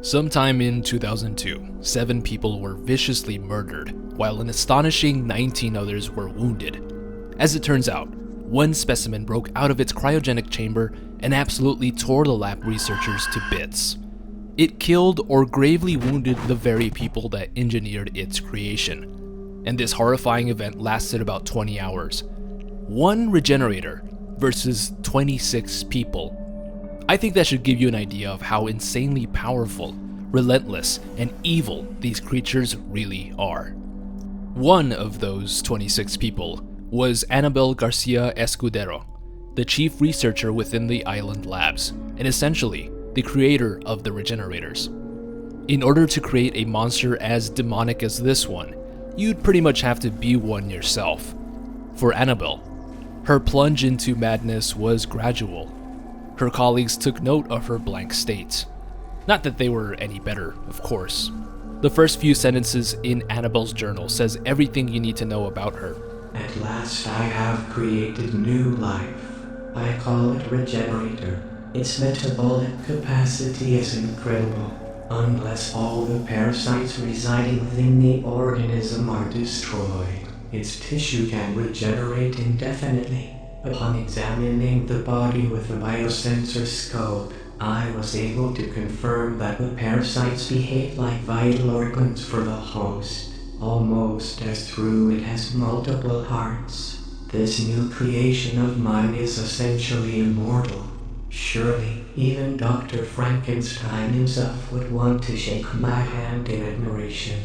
Sometime in 2002, 7 people were viciously murdered, while an astonishing 19 others were wounded. As it turns out, one specimen broke out of its cryogenic chamber and absolutely tore the lab researchers to bits. It killed or gravely wounded the very people that engineered its creation. And this horrifying event lasted about 20 hours. One regenerator versus 26 people. I think that should give you an idea of how insanely powerful, relentless, and evil these creatures really are. One of those 26 people was Anabel Garcia Escudero, the chief researcher within the Island Labs, and essentially the creator of the Regenerators. In order to create a monster as demonic as this one, you'd pretty much have to be one yourself. For Anabel, her plunge into madness was gradual. Her colleagues took note of her blank state. Not that they were any better, of course. The first few sentences in Annabelle's journal says everything you need to know about her. At last I have created new life. I call it Regenerator. Its metabolic capacity is incredible. Unless all the parasites residing within the organism are destroyed, its tissue can regenerate indefinitely. Upon examining the body with a biosensor scope, I was able to confirm that the parasites behave like vital organs for the host, almost as true it has multiple hearts. This new creation of mine is essentially immortal. Surely, even Dr. Frankenstein himself would want to shake my hand in admiration.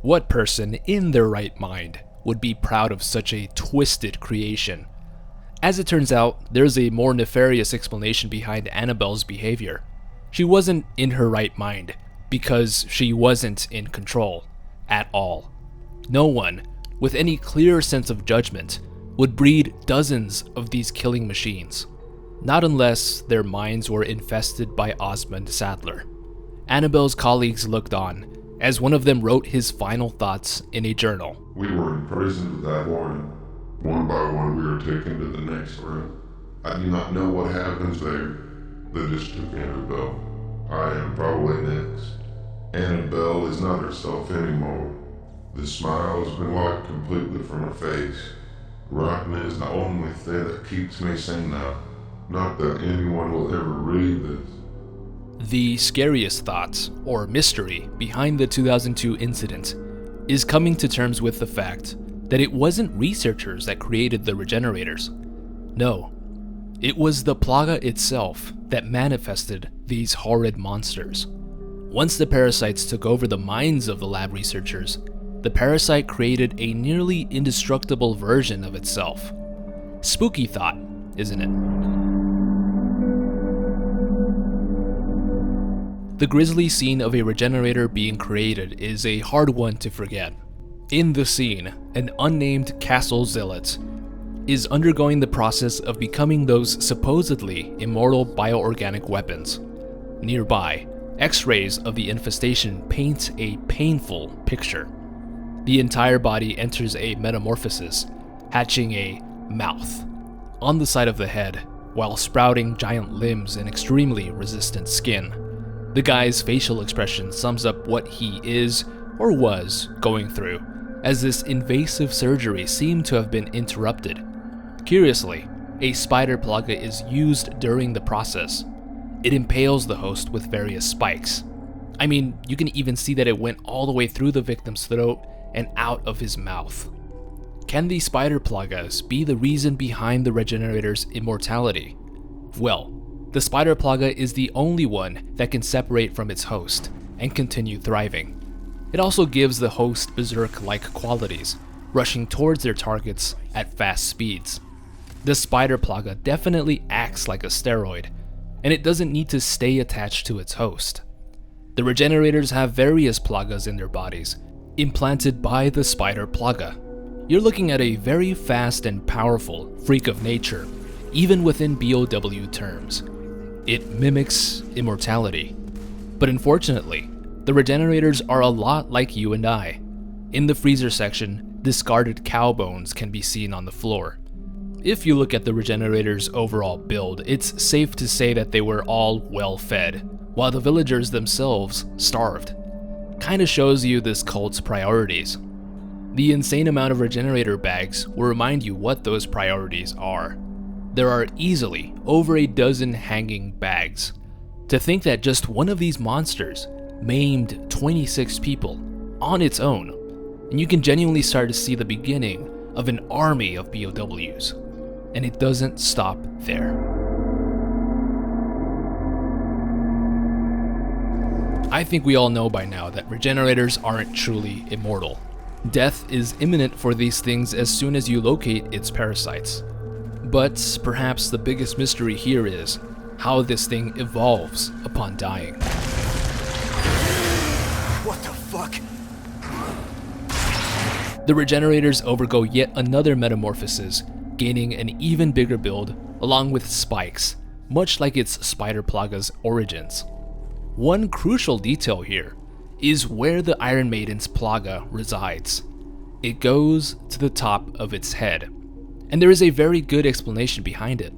What person in their right mind would be proud of such a twisted creation? As it turns out, there's a more nefarious explanation behind Annabelle's behavior. She wasn't in her right mind because she wasn't in control at all. No one with any clear sense of judgment would breed dozens of these killing machines, not unless their minds were infested by Osmond Sadler. Annabelle's colleagues looked on as one of them wrote his final thoughts in a journal. We were imprisoned with that warning. One by one we were taken to the next room. I do not know what happens there. They just took Annabelle. I am probably next. Annabelle is not herself anymore. The smile has been wiped completely from her face. Writing is the only thing that keeps me sane now. Not that anyone will ever read this. The scariest thought, or mystery, behind the 2002 incident is coming to terms with the fact that it wasn't researchers that created the Regenerators. No, it was the Plaga itself that manifested these horrid monsters. Once the parasites took over the minds of the lab researchers, the parasite created a nearly indestructible version of itself. Spooky thought, isn't it? The grisly scene of a regenerator being created is a hard one to forget. In the scene, an unnamed castle zealot is undergoing the process of becoming those supposedly immortal bioorganic weapons. Nearby, X-rays of the infestation paint a painful picture. The entire body enters a metamorphosis, hatching a mouth on the side of the head, while sprouting giant limbs and extremely resistant skin. The guy's facial expression sums up what he is, or was, going through, as this invasive surgery seemed to have been interrupted. Curiously, a spider plaga is used during the process. It impales the host with various spikes. I mean, you can even see that it went all the way through the victim's throat and out of his mouth. Can the spider plagas be the reason behind the Regenerator's immortality? Well, the spider plaga is the only one that can separate from its host and continue thriving. It also gives the host berserk-like qualities, rushing towards their targets at fast speeds. The spider plaga definitely acts like a steroid, and it doesn't need to stay attached to its host. The Regenerators have various plagas in their bodies, implanted by the spider plaga. You're looking at a very fast and powerful freak of nature, even within BOW terms. It mimics immortality. But unfortunately, the Regenerators are a lot like you and I. In the freezer section, discarded cow bones can be seen on the floor. If you look at the Regenerators' overall build, it's safe to say that they were all well fed, while the villagers themselves starved. Kinda shows you this cult's priorities. The insane amount of regenerator bags will remind you what those priorities are. There are easily over a dozen hanging bags. To think that just one of these monsters maimed 26 people on its own, and you can genuinely start to see the beginning of an army of POWs. And it doesn't stop there. I think we all know by now that regenerators aren't truly immortal. Death is imminent for these things as soon as you locate its parasites. But perhaps the biggest mystery here is how this thing evolves upon dying. What the fuck? The regenerators overgo yet another metamorphosis, gaining an even bigger build along with spikes, much like its spider plaga's origins. One crucial detail here is where the Iron Maiden's plaga resides. It goes to the top of its head, and there is a very good explanation behind it.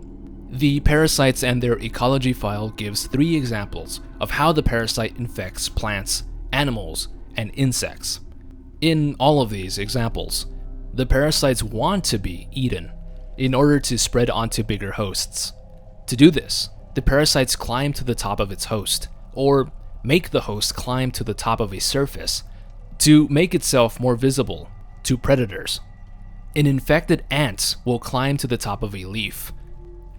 The parasites and their ecology file gives 3 examples of how the parasite infects plants, animals, and insects. In all of these examples, the parasites want to be eaten in order to spread onto bigger hosts. To do this, the parasites climb to the top of its host, or make the host climb to the top of a surface to make itself more visible to predators. An infected ant will climb to the top of a leaf.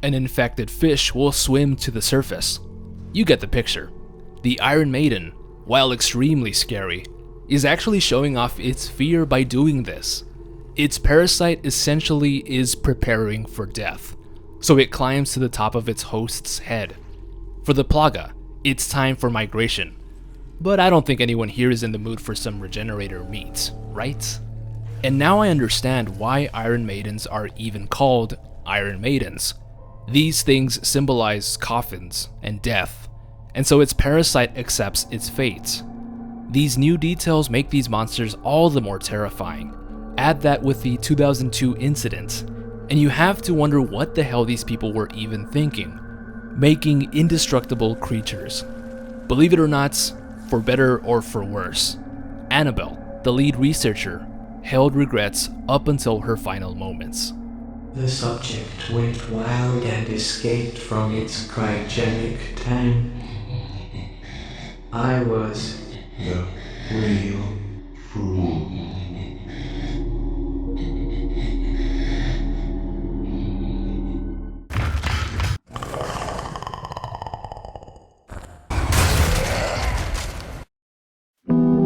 An infected fish will swim to the surface. You get the picture. The Iron Maiden, while extremely scary, is actually showing off its fear by doing this. Its parasite essentially is preparing for death, so it climbs to the top of its host's head. For the plaga, it's time for migration. But I don't think anyone here is in the mood for some regenerator meat, right? And now I understand why Iron Maidens are even called Iron Maidens. These things symbolize coffins and death, and so its parasite accepts its fate. These new details make these monsters all the more terrifying. Add that with the 2002 incident, and you have to wonder what the hell these people were even thinking, making indestructible creatures. Believe it or not, for better or for worse, Annabelle, the lead researcher, held regrets up until her final moments. The subject went wild and escaped from its cryogenic tank. I was the real fool.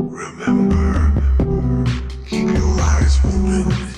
Remember, keep your eyes open.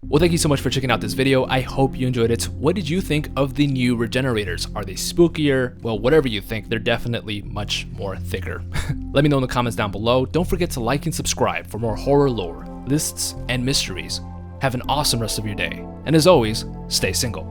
Well, thank you so much for checking out this video. I hope you enjoyed it. What did you think of the new regenerators? Are they spookier? Well, whatever you think, they're definitely much more thicker. Let me know in the comments down below. Don't forget to like and subscribe for more horror lore, lists, and mysteries. Have an awesome rest of your day. And as always, stay single.